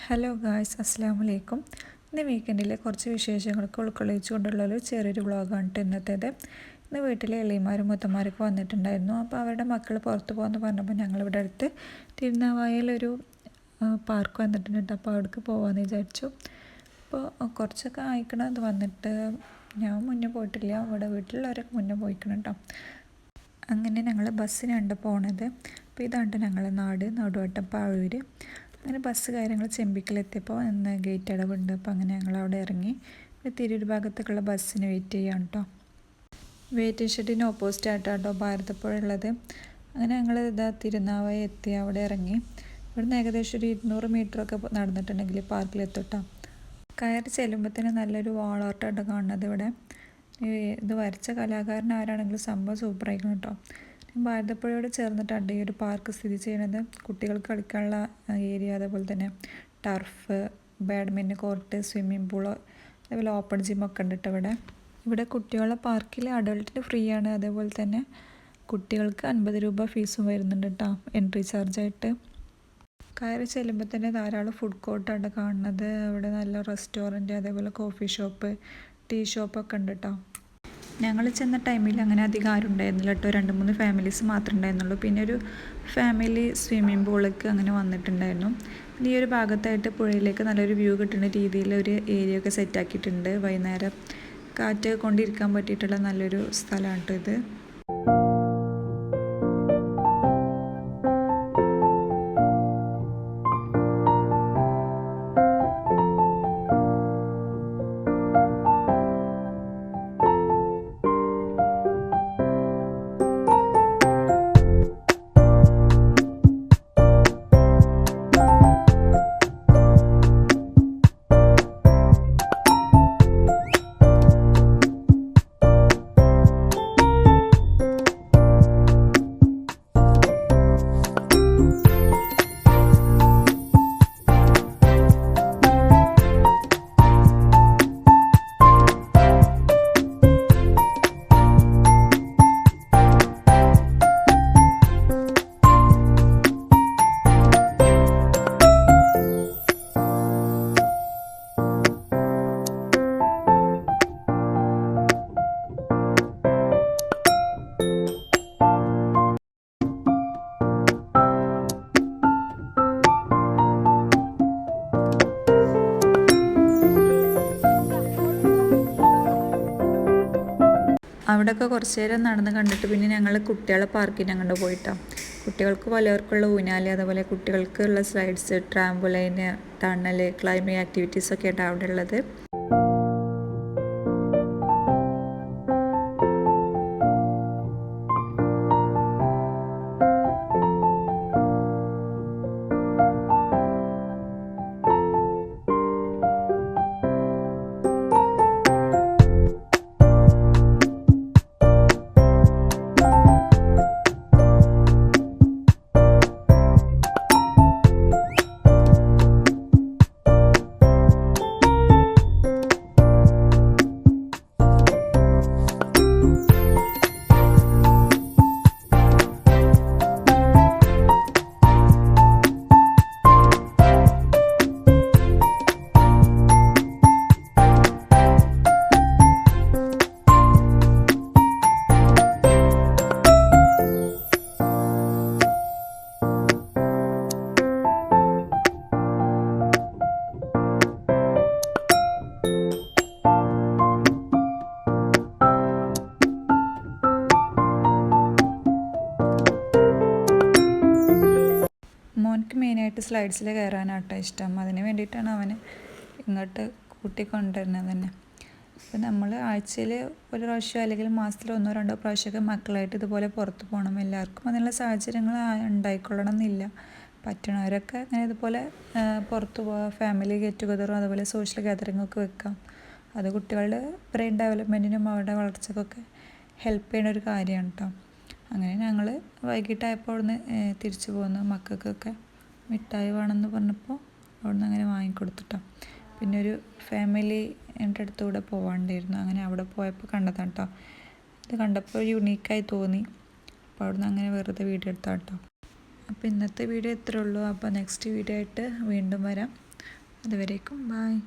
Hello guys, അസ്സലാമു അലൈക്കും. ഇന്ന് വീക്കെൻഡിലെ കുറച്ച് വിശേഷങ്ങളൊക്കെ ഉൾക്കൊള്ളിച്ചുകൊണ്ടുള്ളൊരു ചെറിയൊരു വ്ളോഗാണ് ഇന്നത്തേത്. ഇന്ന് വീട്ടിലെ എളിയമാരും മുത്തന്മാരൊക്കെ വന്നിട്ടുണ്ടായിരുന്നു. അപ്പോൾ അവരുടെ മക്കൾ പുറത്ത് പോകുമെന്ന് പറഞ്ഞപ്പോൾ ഞങ്ങളിവിടെ അടുത്ത് തിരുനാവായയിലൊരു പാർക്ക് വന്നിട്ടുണ്ട്. അപ്പോൾ അവിടേക്ക് പോകാമെന്ന് വിചാരിച്ചു. അപ്പോൾ കുറച്ചൊക്കെ ആയിക്കണത് വന്നിട്ട്. ഞാൻ മുന്നേ പോയിട്ടില്ല, ഇവിടെ വീട്ടിലുള്ളവരൊക്കെ മുന്നേ പോയിക്കണം കേട്ടോ. അങ്ങനെ ഞങ്ങൾ ബസ്സിനാണ് പോണത്. അപ്പോൾ ഇതാണ് ഞങ്ങളുടെ നാട്, നടുവട്ടം പാഴൂർ. അങ്ങനെ ബസ് കാര്യങ്ങൾ ചെമ്പിക്കലെത്തിയപ്പോൾ ഇന്ന് ഗേറ്റ് അടവുണ്ട്. അപ്പോൾ അങ്ങനെ ഞങ്ങൾ അവിടെ ഇറങ്ങി തിരൂർ ഭാഗത്തേക്കുള്ള ബസ്സിന് വെയിറ്റ് ചെയ്യാം കേട്ടോ. വെയിറ്റിംഗ് ഷെഡിന് ഓപ്പോസിറ്റ് ആയിട്ടാട്ടോ ഭാരതപ്പുഴ ഉള്ളത്. അങ്ങനെ ഞങ്ങൾ തിരുനാവായ എത്തി, അവിടെ ഇറങ്ങി. ഇവിടുന്ന് ഏകദേശം ഒരു 200 മീറ്ററൊക്കെ നടന്നിട്ടുണ്ടെങ്കിൽ പാർക്കിലെത്തും. കയറി ചെല്ലുമ്പോഴത്തേന് നല്ലൊരു വാളാർട്ടാണ് കാണുന്നത്. ഇവിടെ ഇത് വരച്ച കലാകാരൻ ആരാണെങ്കിലും സംഭവം സൂപ്പറായിരിക്കണം കേട്ടോ. ഭാരതപ്പുഴയോട് ചേർന്നിട്ടാണ് ഈ ഒരു പാർക്ക് സ്ഥിതി ചെയ്യുന്നത്. കുട്ടികൾക്ക് കളിക്കാനുള്ള ഏരിയ, അതേപോലെ തന്നെ turf, badminton court, swimming pool, അതേപോലെ ഓപ്പൺ ജിമ്മൊക്കെ ഉണ്ട് കേട്ടോ ഇവിടെ കുട്ടികളുടെ പാർക്കിൽ അഡൾട്ടിന് ഫ്രീ ആണ്. അതേപോലെ തന്നെ കുട്ടികൾക്ക് 50 രൂപ ഫീസും വരുന്നുണ്ട് കേട്ടോ, എൻട്രി ചാർജായിട്ട്. കയറി ചെല്ലുമ്പോൾ തന്നെ ധാരാളം ഫുഡ് കോർട്ടാണ് കാണുന്നത്. അവിടെ നല്ല റെസ്റ്റോറൻറ്റ്, അതേപോലെ കോഫി ഷോപ്പ്, ടീ ഷോപ്പൊക്കെ ഉണ്ട് കേട്ടോ. ഞങ്ങൾ ചെന്ന ടൈമിൽ അങ്ങനെ അധികം ആരും ഉണ്ടായിരുന്നില്ല കേട്ടോ. 2-3 ഫാമിലീസ് മാത്രമേ ഉണ്ടായിരുന്നുള്ളൂ. പിന്നെ ഒരു ഫാമിലി സ്വിമ്മിംഗ് പൂളൊക്കെ അങ്ങനെ വന്നിട്ടുണ്ടായിരുന്നു. ഈ ഒരു ഭാഗത്തായിട്ട് പുഴയിലേക്ക് നല്ലൊരു വ്യൂ കിട്ടുന്ന രീതിയിൽ ഒരു ഏരിയ ഒക്കെ സെറ്റാക്കിയിട്ടുണ്ട്. വൈകുന്നേരം കാറ്റ് കൊണ്ടിരിക്കാൻ പറ്റിയിട്ടുള്ള നല്ലൊരു സ്ഥലമാണ് കേട്ടോ ഇത്. അവിടെയൊക്കെ കുറച്ച് നേരം നടന്ന് കണ്ടിട്ട് പിന്നെ ഞങ്ങൾ കുട്ടികളെ പാർക്കിന് അങ്ങോട്ട് പോയിട്ടാണ്. കുട്ടികൾക്ക് വലിയവർക്കുള്ള ഊഞ്ഞാല്, അതുപോലെ കുട്ടികൾക്കുള്ള സ്ലൈഡ്സ്, ട്രാംപോലൈന്, ടണൽ, ക്ലൈംബിങ് ആക്ടിവിറ്റീസൊക്കെ ആയിട്ടാണ് അവിടെ ഉള്ളത്. മോൻക്ക് മെയിനായിട്ട് സ്ലൈഡ്സിൽ കയറാനാട്ടോ ഇഷ്ടം. അതിന് വേണ്ടിയിട്ടാണ് അവന് ഇങ്ങോട്ട് കൂട്ടിക്കൊണ്ടുവരുന്നത് തന്നെ. അപ്പോൾ നമ്മൾ ആഴ്ചയിൽ ഒരു പ്രാവശ്യം അല്ലെങ്കിൽ മാസത്തിൽ 1-2 പ്രാവശ്യമൊക്കെ മക്കളായിട്ട് ഇതുപോലെ പുറത്ത് പോകണം. എല്ലാവർക്കും അതിനുള്ള സാഹചര്യങ്ങൾ ഉണ്ടായിക്കൊള്ളണം എന്നില്ല. പറ്റണവരൊക്കെ അങ്ങനെ ഇതുപോലെ പുറത്ത് പോവുക, ഫാമിലി ഗെറ്റ് ടുഗദറും അതുപോലെ സോഷ്യൽ ഗാദറിങ്ങൊക്കെ വെക്കാം. അത് കുട്ടികളുടെ ബ്രെയിൻ ഡെവലപ്മെൻറ്റിനും അവരുടെ വളർച്ചക്കൊക്കെ ഹെൽപ്പ് ചെയ്യുന്ന ഒരു കാര്യമാണ് കേട്ടോ. അങ്ങനെ ഞങ്ങൾ വൈകിട്ടായപ്പോൾ അവിടുന്ന് തിരിച്ചു പോന്നു. മക്കൾക്കൊക്കെ മിഠായി വേണമെന്ന് പറഞ്ഞപ്പോൾ അവിടുന്ന് അങ്ങനെ വാങ്ങിക്കൊടുത്തിട്ടോ. പിന്നെ ഒരു ഫാമിലി എൻ്റെ അടുത്തുകൂടെ പോകാണ്ടായിരുന്നു. അങ്ങനെ അവിടെ പോയപ്പോൾ കണ്ടതാണ് കേട്ടോ. ഇത് കണ്ടപ്പോൾ യുണീക്കായി തോന്നി. അപ്പോൾ അവിടുന്ന് അങ്ങനെ വെറുതെ വീഡിയോ എടുത്താൽ കേട്ടോ. അപ്പോൾ ഇന്നത്തെ വീഡിയോ ഇത്രേ ഉള്ളൂ. അപ്പോൾ നെക്സ്റ്റ് വീഡിയോ ആയിട്ട് വീണ്ടും വരാം. അതുവരേക്കും ബായ്.